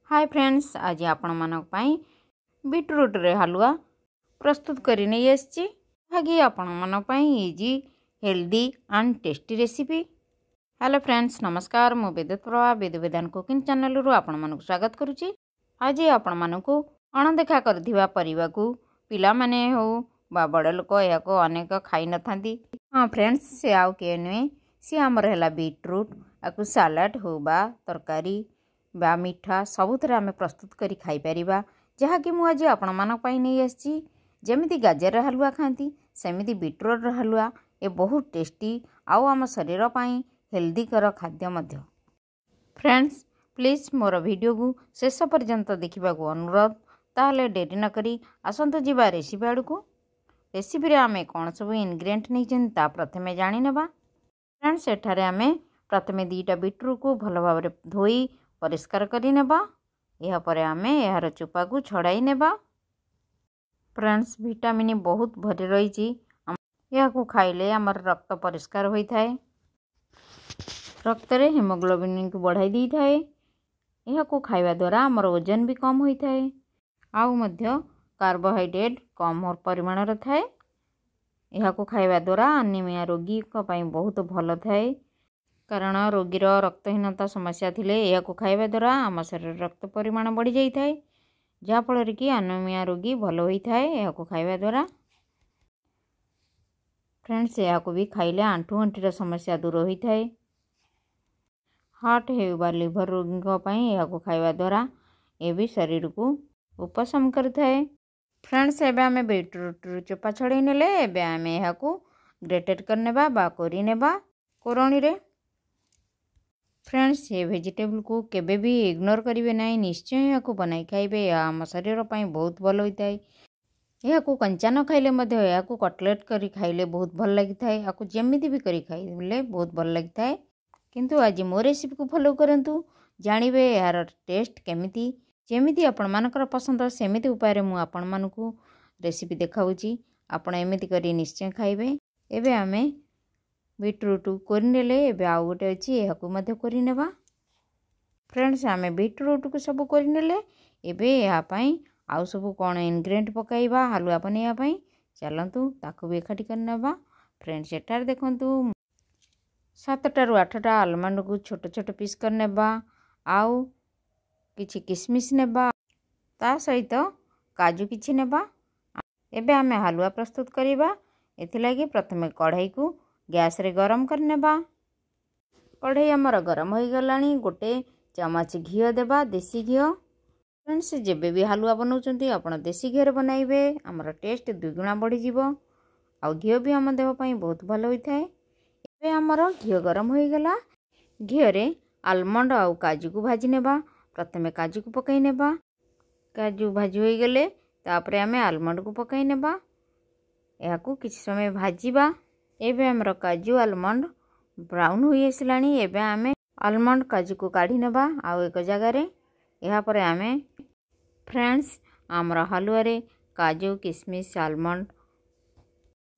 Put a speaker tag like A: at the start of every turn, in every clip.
A: Hi friends, आज आपण मानक पई बीटरूट रे हलवा प्रस्तुत करी नहीं आछि। हागी आपण मानक पई easy healthy and tasty recipe. Hello friends, नमस्कार। मु विद्युत प्रभा विद्युविधान कुकिंग चैनल रु आपण मानक स्वागत करूची। आज आपण मानक अणदेखा करथिबा परिबा को पिला माने हो बा बड़ लोक या को अनेक खाई न थांती। हां फ्रेंड्स, से आउ के नुए सी हमर हैला बीटरूट आकु सलाड हो बा तरकारी बा मिठा सबुथ आम प्रस्तुत करी खाई परिबा। जहाँकि मुझे आपण मानक पई नहीं आछि। जेमिति गाजर हलवा खाती सेमिति बीटरूट हलवा ए बहुत टेस्टी आउ आम शरीर पई हेल्दी कर खाद्य मध्य। फ्रेंड्स, प्लीज मोर वीडियो को शेष पर्यंत देखा अनुरोध। ताहले डेरी न करी आसंतु जीवा रेसिपी आड़ को। रेसिपी रे आमे कौन सब इनग्रेडिएंट नहीं ता प्रथमे जानी नेबा। फ्रेंड्स, एठारे आमे प्रथमे 2टा बीटरूट को भल भाव धोई परिष्कार करी नेबा। यह परे आमे यार चोपा को छड़ाई नेबा। फ्रेंड्स, विटामिन बहुत भरी रही। यह को खाइले आमर रक्त परिष्कार होई थाए, रक्त रे हेमोग्लोबिन को बढ़ाई दी थाए। यह को खाइबा द्वारा आमर वजन भी कम होई थाए। आउ मध्य कार्बोहाइड्रेट कम परिमाण रे थाए। यह को खाइबा द्वारा अनिमिया रोगी को पई बहुत भल थाए। कारण रोगीर रक्तहीनता समस्या थिले यह को खाइबा द्वारा आम शरीर रक्त परिमाण बढ़ी जाई थाए, जहाँफल कि अनिमिया रोगी भल होई थाए यह को खाइबा द्वारा। फ्रेंड्स, यह को भी खाइले आंठू गंठीर समस्या दूर होई थाए। हार्ट हेबा लिवर रोगी को पई यह को खाइबा द्वारा ये भी शरीर को उपशम करथाए। फ्रेंड्स, एबे आमे बीटरूट चोपा छड़े नेले एबे आमे यह को ग्रेटेड करनेबा बा कोरी नेबा कोरणी रे। फ्रेंड्स, ये वेजिटेबल को केबे भी इग्नोर करिवे नहीं, निश्चय यह को बनाई खाइबे। यह आम शरीर पई बहुत भल होता है। यह को कंचा न खाइले मध्य यह को कटलेट करी खाइले बहुत भल लगी थाए। आपको जेमिति भी करी खाइले बहुत भल लगी थाए। किंतु आज मो रेसिपी को फॉलो करंतु, जानिबे यार टेस्ट केमिति। जेमिति आपण मानकर पसंद सेमिति उपाय रे मु आपण मानकु रेसिपी देखाउची। आपण एमिति करी निश्चय खाइबे। एबे आमे बीटरूट कोरिनेले एबे आउ गोटे अच्छी यह को मध्य कोरिनेबा। फ्रेंड्स, आमे बीटरूट को सब कोरिनेले एबे या पई आउ सब कौन इनग्रेडिएंट पकाइबा हलवा बनेया पई चलंतु ताकू भी एकाठी करनेबा। फ्रेंड्स, एटार देखंतु 7टा रु 8टा आलमंड को छोट छोट पीस करनेबा। आउ किछि किशमिश नेबा, ता सहित काजू किछि नेबा। एबे आमे हलवा प्रस्तुत करिबा। एथिलागी प्रथमे कढ़ाई को गैस रे गरम करनेबा। कढ़ाई आमर गरम हो गलानी। गोटे चमच घी देबा, देसी घी। फ्रेंड्स, जेबे भी हलवा बनाउचंती आपण देसी घी रे बनाइबे, आमर टेस्ट दुगुणा बढ़ी जीवो। आ घी भी आम देह पई बहुत भल होई थाए। एबे आमर घी गरम हो गला। घी रे आलमंड आउ काजू को भाजी नेबा। प्रथमे काजू को पकाई नेबा। काजू भाजी हो गले तापरे आमे आलमंड को पकाई नेबा। या को किछ समय भाजीबा। एबे हमर काजू आलमंड ब्राउन हुई आसलानी। एबे आमे आलमंड काजू को काढ़ी नेबा आउ एक जगह रे। या परे आमे फ्रेंड्स, हमर हलवा रे काजू किशमिश आलमंड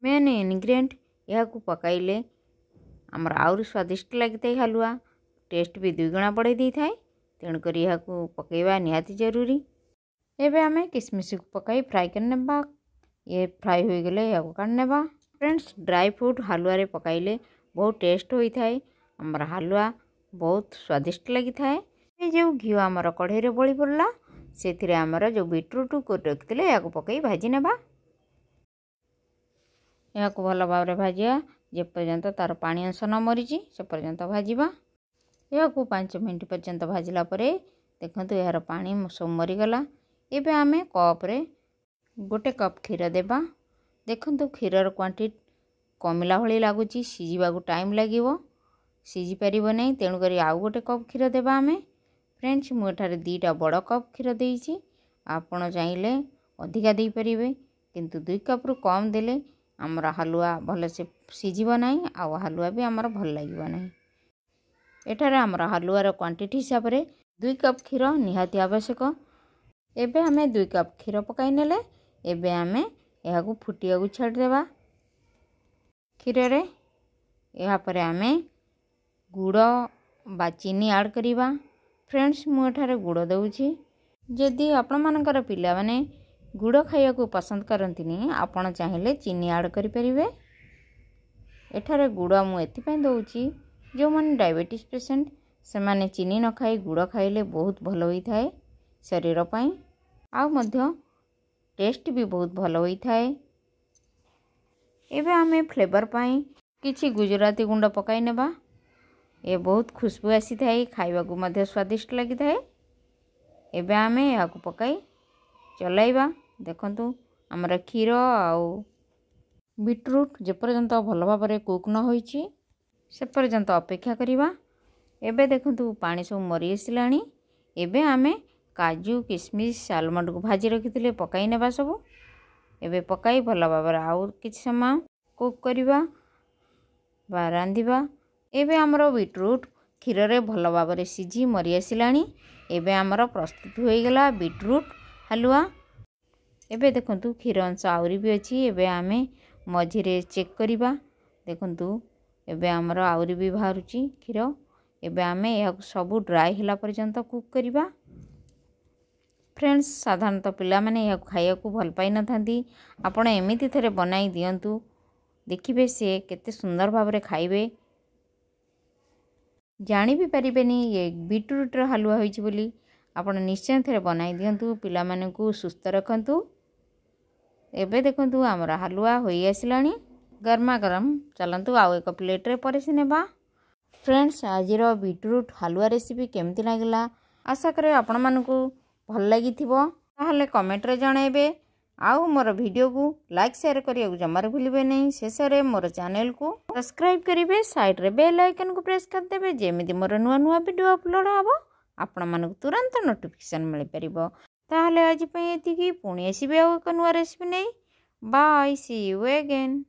A: मेन इनग्रेडिएंट यह को पकाइले हमर आउर स्वादिष्ट लगते हलवा। टेस्ट भी दुगुणा बढ़ाई दी थाए। तेणुक यह को पकईबा निहाती जरूरी। एबे आमे किशमिश को पकाई फ्राई करनेबा। ये फ्राई हो गले या को काढ़नेबा। फ्रेंड्स, ड्राई फ्रूट हलवा रे पकाइले बहुत टेस्ट होई थाए। हमर हलवा बहुत स्वादिष्ट लगी थाए। ये जो घी हमर कढ़ाई रे बळी पड़ला सेथिरे हमर जो बीटरूट को रखिले या को पकई भाजी नेबा। या को भल भाव रे भाजिया जे पर्यंत तार पानी अंश न मरीची से पर्यंत भाजीबा। या को 5 मिनट पर्यंत भाजिला परे देखंतु यार पानी सब मरी गला। एबे आमे कप रे गोटे कप क्षीर देबा। देखंतु क्षीरर क्वांटिटी कमिला भली लागुची, सिझिबा को टाइम लागिवो, सिझी परिबो नै। तेणु करी आउ गोटे कप क्षीर देबा आमे। फ्रेंड्स, मु एठारे 2टा बड़ कप क्षीर देइची। आपण चाहिले अधिका देई परिबे, किंतु 2 कप रु कम देले हमर हलवा भल से सिझिबो नै आ हलवा भी हमर भल लागिबो नै। एठारे हमर हलवार क्वांटिटी हिसाब रे 2 कप क्षीर निहाती आवश्यक। एबे आमे 2 कप क्षीर पकाई नेले। एबे आमे यह को फुटिया को छाड़ देबा क्षीर रे। या परे आमे गुड़ बा चीनी ऐड करिबा। फ्रेंड्स मु एठारे गुड़ दउछि जदि आपणमानकर पिलामाने गुड़ खाइबाकू पसंद करंतिनी आपण चाहिले चीनी ऐड करि परिबे। एठारे गुड़ मु एथिपय दउछि जो मन डायबिटीज पेशेंट से माने चीनी न खाई गुड़ खाइले बहुत भल होई थाए शरीर पई आ मध्य टेस्ट भी बहुत भल होई थाए। एबे आमे फ्लेवर पई किछि गुजराती गुंड पकाई नेबा। ए बहुत खुशबू आसी थाए खाइबाकू मध्य स्वादिष्ट लागि थाए। एबे आमे याकू पकाई चलाइबा। देखंतु हमर क्षीर आउ बीटरूट जे पर्यंत भल भाबरे कुक न होईछि से पर्यंत अपेक्षा करिबा। एबे देखंतु पानी सब मरी आसिलाणी। एबे आमे काजू किशमिश आलमंड को भाजी रखिथिले पकाई नेबा सब। एबे पकाई भल भाबरे आउ किछि समय कुक करिबा बा रांधिबा। एबे हमर बीटरूट क्षीर रे भल भाबरे सिझी मरी आसिलाणी। एबे हमर प्रस्तुत होई गेला बीटरूट हलवा। एबे देखंतु क्षीर अंश आउरी भी अछि। एबे आमे मझिरे चेक करिबा। देखंतु एबे हमर आउरी भी बाहरुची क्षीर। एबे आमे या सब ड्राई हिला पर्यंत कुक करिबा। फ्रेंड्स साधारणतः पिला माने या खाइया को भल पाई न थांती। आपण एमिति थरे बनाई दियंतु देखिबे से केते सुंदर भाबरे खाइबे। जानी भी परिबेनी ये बीटरूट रो हलवा होईची बोली। आपण निश्चय थरे बनाई दियंतु पिला माने को सुस्थ रखंतु। एबे देखंतु हमर हलवा होई आसिलाणी गरमा गरम। चलंतु आउ एक प्लेट रे परिसि नेबा। फ्रेंड्स आजिर बीटरूट हलवा रेसिपी केमति लागिला आशा करे आपण मानकू भल लागिथिबो। ताहले कमेंट रे जणाइबे। आउ मोर वीडियो को लाइक शेयर करिया जमार भूलिबे नहीं। शेष रे मोर चैनल को सब्सक्राइब करिवे। साइड रे बेल आइकन को प्रेस कर देबे जेमिति मोर नुआ नुआ वीडियो अपलोड हबो आपण मानकू तुरंत नोटिफिकेशन मिल परिबो। ताहले आज पई एतिकी पुणी आसीबे आउ एक नुआ रेसिपी नहीं। Bye see you again.